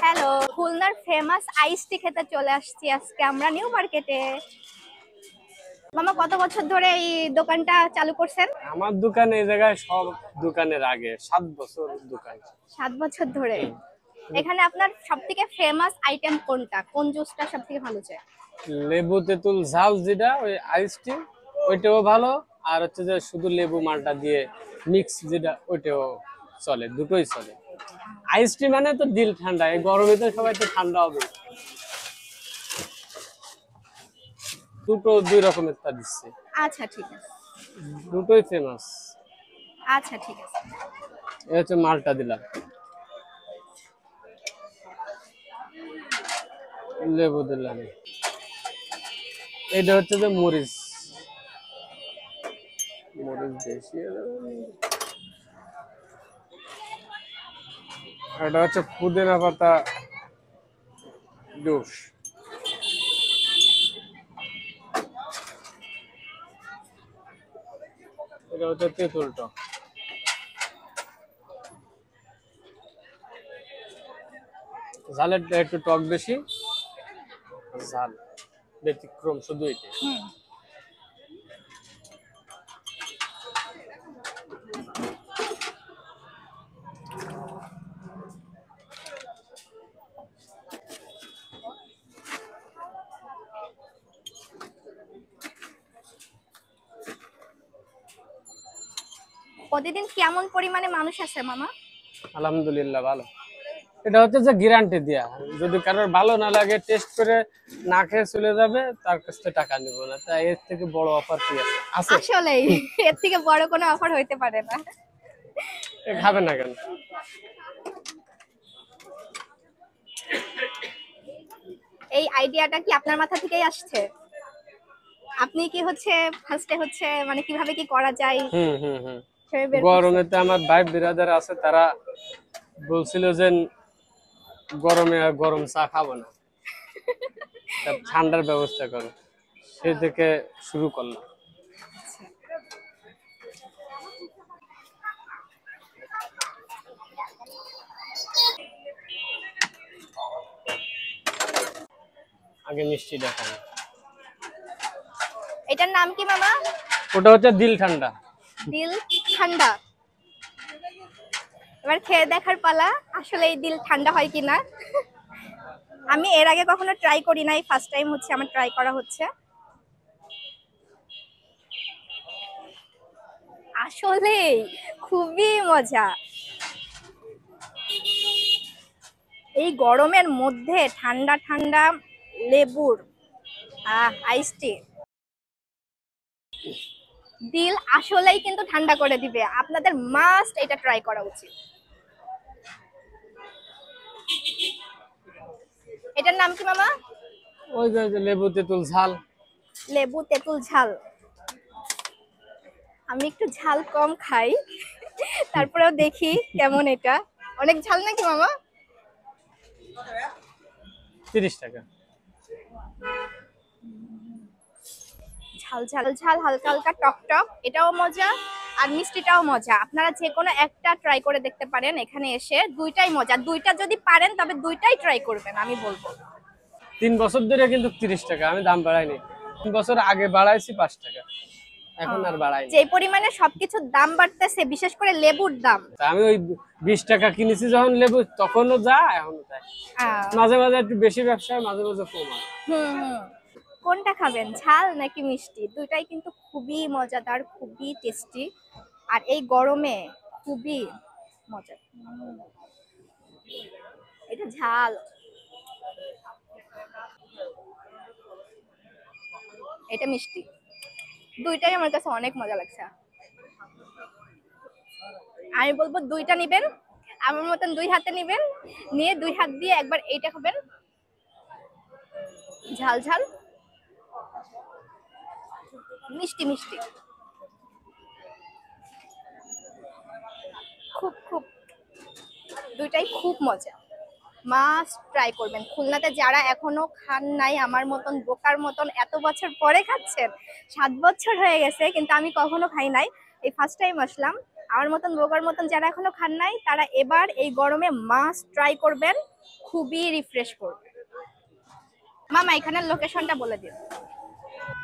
Hello, খুলনার famous আইস টি খেতে চলে আসছি আজকে আমরা নিউ মার্কেটে। মামা কত বছর ধরে এই দোকানটা চালু করছেন? আমার দোকান এই জায়গায় সব দোকানের আগে 7 বছর দোকান। 7 বছর ধরে। এখানে আপনার সবথেকে ফেমাস আইটেম কোনটা? কোন জুসটা সবথেকে ভালো যায়? লেবু তেঁতুল ঝাল যেটা ওই আইসটি ওইটাও ভালো, আর হচ্ছে যে শুধু লেবু মালটা দিয়ে মিক্স যেটা ওইটাও চলে, দুটোই চলে। আইসটি মানে তো দিল ঠান্ডা, এই গরমে তো সবাই তো ঠান্ডা হবে। দুটো দুই রকমের তা দিচ্ছে, আচ্ছা ঠিক আছে। দুটোই ফেমাস। আচ্ছা ঠিক আছে। এই হচ্ছে মালটা দিলাম, লেবু দিলাম, এটা হচ্ছে যে মরিচ, মরিচ বেশি, এটা হচ্ছে পুদিনা পাতা জুস, এটা হচ্ছে তেঁতুল টক। ঝালের একটু টক বেশি, ঝাল ব্যতিক্রম শুধু এটা। প্রতিদিন কেমন পরিমাণে মানুষ আসে মামা? আলহামদুলিল্লাহ ভালো। এটা হচ্ছে যে গ্যারান্টি দেয়া, যদি কারোর ভালো না লাগে টেস্ট করে না খেয়ে চলে যাবে, তার কাছ থেকে টাকা নিব না। তাই এর থেকে বড় অফার কি আছে? আসলেই এর থেকে বড় কোনো অফার হইতে পারে না। এ খাবে না কেন? এই আইডিয়াটা কি আপনার মাথা থেকেই আসছে? আপনি কি হচ্ছে ফার্স্টে হচ্ছে মানে কিভাবে কি করা যায় হুম হুম হুম সেভাবে বের করছেন? গরমে তো আমার ভাই বিরাদার আছে, তারা বলছিল যে গরমে আর গরম চা খাবো না, তা ঠান্ডার ব্যবস্থা করো, সেই থেকে শুরু করলাম। আগে মিষ্টি দেখান। এটার নাম কি মামা? ওটা হচ্ছে দিল ঠান্ডা। দিল ঠান্ডা। এবার খেয়ে দেখার পালা, আসলে এই দিল ঠান্ডা হয় কিনা। আমি এর আগে কখনো ট্রাই করি নাই, ফার্স্ট টাইম হচ্ছে আমার ট্রাই করা হচ্ছে। আসলে খুবই মজা। এই গরমের মধ্যে ঠান্ডা ঠান্ডা লেবুর আইস টি, দিল আসলেই কিন্তু ঠান্ডা করে দিবে। আপনাদের মাস্ট এটা ট্রাই করা উচিত। এটার নাম কি মামা? ওই যে লেবু তেঁতুল ঝাল। লেবু তেঁতুল ঝাল। আমি একটু ঝাল কম খাই, তারপরেও দেখি কেমন। এটা অনেক ঝাল নাকি মামা? 30 টাকা। ঝাল ঝাল ঝাল, হালকা হালকা টক টক, এটাও মজা আর মিষ্টিটাও মজা। আপনারা যে কোনো একটা ট্রাই করে দেখতে পারেন এখানে এসে, দুইটাই মজা। দুইটা যদি পারেন তবে দুইটাই ট্রাই করবেন আমি বলবো। 3 বছর ধরে কিন্তু 30 টাকা, আমি দাম বাড়াইনি। 3 বছর আগে বাড়াইছি 5 টাকা, এখন আর বাড়াইনি। যে পরিমাণে সবকিছুর দাম বাড়তেছে, বিশেষ করে লেবুর দাম। তা আমি ওই 20 টাকা কিনেছি যখন লেবু, তখনও যা এখনো তাই। মাঝে মাঝে একটু বেশি ব্যবসা, মাঝে মাঝে কম হয়। হুম। কোনটা খাবেন, ঝাল নাকি মিষ্টি? দুইটাই কিন্তু খুবই মজাদার, খুবই টেস্টি, আর এই গরমে খুবই মজা। এটা ঝাল, এটা মিষ্টি, দুইটাই আমার কাছে অনেক মজা লাগছে। আমি বলবো দুইটা নিবেন, আমার মতন দুই হাতে নিবেন, নিয়ে দুই হাত দিয়ে একবার এইটা খাবেন, ঝাল ঝাল মিষ্টি মিষ্টি, খুব খুব দুইটাই খুব মজা। মাস্ট ট্রাই করবেন। খুলনাতে যারা এখনো খান নাই, আমার মতন বোকার মতন এত বছর পরে খাচ্ছেন, 7 বছর হয়ে গেছে কিন্তু আমি কখনো খাই নাই, এই ফার্স্ট টাইম আসলাম। আমার মতন রোগার মতন যারা এখনো খান নাই তারা এবার এই গরমে মাস্ট ট্রাই করবেন, খুবই রিফ্রেশ করবে। মামা এখানের লোকেশনটা বলে দিন।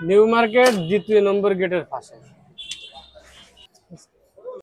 নিউ মার্কেট 2 নম্বর গেটের পাশে।